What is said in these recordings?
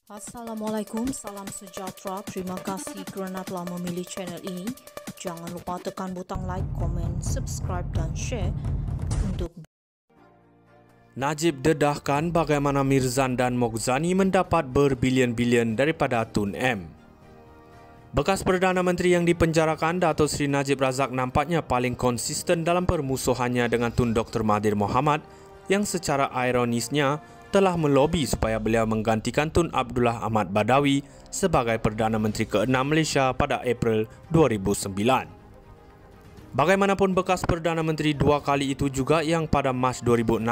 Assalamualaikum, salam sejahtera. Terima kasih kerana telah memilih channel ini. Jangan lupa tekan butang like, komen, subscribe dan share untuk Najib dedahkan bagaimana Mirzan dan Moghzani mendapat berbilion-bilion daripada Tun M. Bekas Perdana Menteri yang dipenjarakan, Dato' Sri Najib Razak nampaknya paling konsisten dalam permusuhannya dengan Tun Dr. Mahathir Mohamad yang secara ironisnya telah melobi supaya beliau menggantikan Tun Abdullah Ahmad Badawi sebagai Perdana Menteri ke-6 Malaysia pada April 2009. Bagaimanapun, bekas Perdana Menteri dua kali itu juga yang pada Mac 2016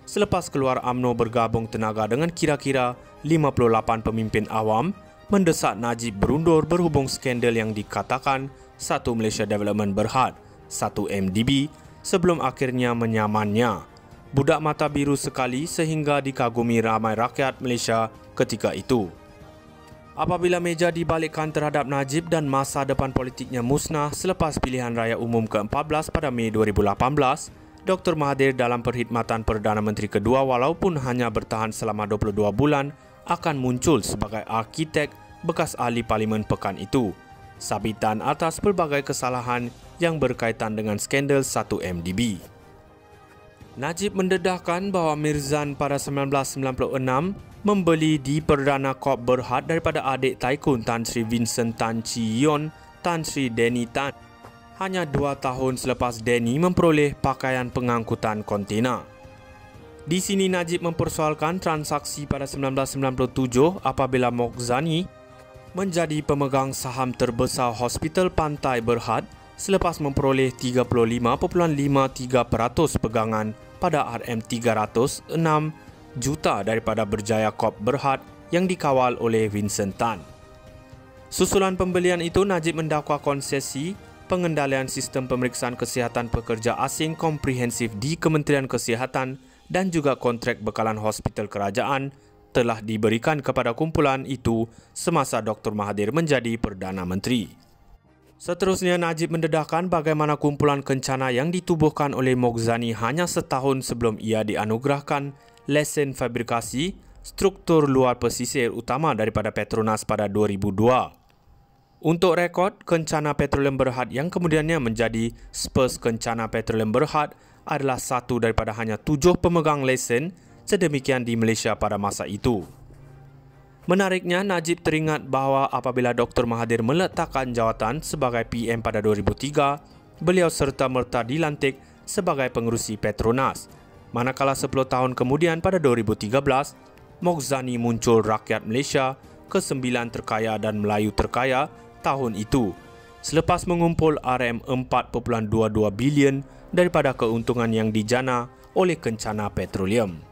selepas keluar UMNO bergabung tenaga dengan kira-kira 58 pemimpin awam mendesak Najib berundur berhubung skandal yang dikatakan Satu Malaysia Development Berhad, 1MDB, sebelum akhirnya menyamannya. Budak mata biru sekali sehingga dikagumi ramai rakyat Malaysia ketika itu. Apabila meja dibalikkan terhadap Najib dan masa depan politiknya musnah selepas pilihan raya umum ke-14 pada Mei 2018, Dr. Mahathir dalam perkhidmatan Perdana Menteri kedua walaupun hanya bertahan selama 22 bulan akan muncul sebagai arkitek bekas ahli parlimen pekan itu, sabitan atas pelbagai kesalahan yang berkaitan dengan skandal 1MDB. Najib mendedahkan bahawa Mirzan pada 1996 membeli di Perdana Kop Berhad daripada adik Taikun Tan Sri Vincent Tan Chee Yon, Tan Sri Denny Tan, hanya 2 tahun selepas Denny memperoleh pakaian pengangkutan kontena. Di sini Najib mempersoalkan transaksi pada 1997 apabila Moghzani menjadi pemegang saham terbesar Hospital Pantai Berhad selepas memperoleh 35.53% pegangan pada RM306 juta daripada Berjaya Kop Berhad yang dikawal oleh Vincent Tan. Susulan pembelian itu, Najib mendakwa konsesi pengendalian sistem pemeriksaan kesihatan pekerja asing komprehensif di Kementerian Kesihatan dan juga kontrak bekalan hospital kerajaan telah diberikan kepada kumpulan itu semasa Dr. Mahathir menjadi Perdana Menteri. Seterusnya, Najib mendedahkan bagaimana kumpulan kencana yang ditubuhkan oleh Moghzani hanya setahun sebelum ia dianugerahkan lesen fabrikasi struktur luar pesisir utama daripada Petronas pada 2002. Untuk rekod, Kencana Petroleum Berhad yang kemudiannya menjadi Spurs Kencana Petroleum Berhad adalah satu daripada hanya 7 pemegang lesen sedemikian di Malaysia pada masa itu. Menariknya, Najib teringat bahawa apabila Dr. Mahathir meletakkan jawatan sebagai PM pada 2003, beliau serta-merta dilantik sebagai pengerusi Petronas. Manakala 10 tahun kemudian pada 2013, Moghzani muncul rakyat Malaysia ke-9 terkaya dan Melayu terkaya tahun itu selepas mengumpul RM4.22 bilion daripada keuntungan yang dijana oleh Kencana Petroleum.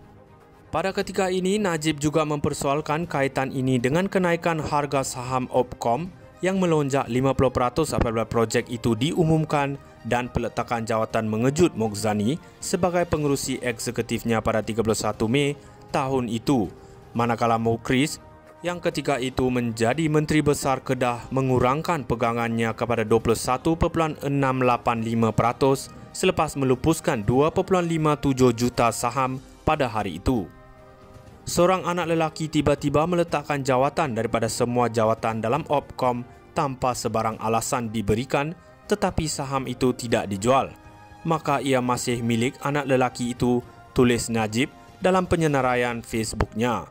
Pada ketika ini, Najib juga mempersoalkan kaitan ini dengan kenaikan harga saham Opcom yang melonjak 50% apabila projek itu diumumkan dan peletakan jawatan mengejut Moghzani sebagai pengerusi eksekutifnya pada 31 Mei tahun itu. Manakala Mukhriz yang ketika itu menjadi Menteri Besar Kedah mengurangkan pegangannya kepada 21.685% selepas melupuskan 2.57 juta saham pada hari itu. Seorang anak lelaki tiba-tiba meletakkan jawatan daripada semua jawatan dalam Opcom tanpa sebarang alasan diberikan, tetapi saham itu tidak dijual. Maka ia masih milik anak lelaki itu, tulis Najib dalam penyenaraian Facebooknya.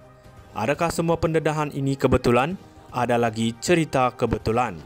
Adakah semua pendedahan ini kebetulan? Ada lagi cerita kebetulan.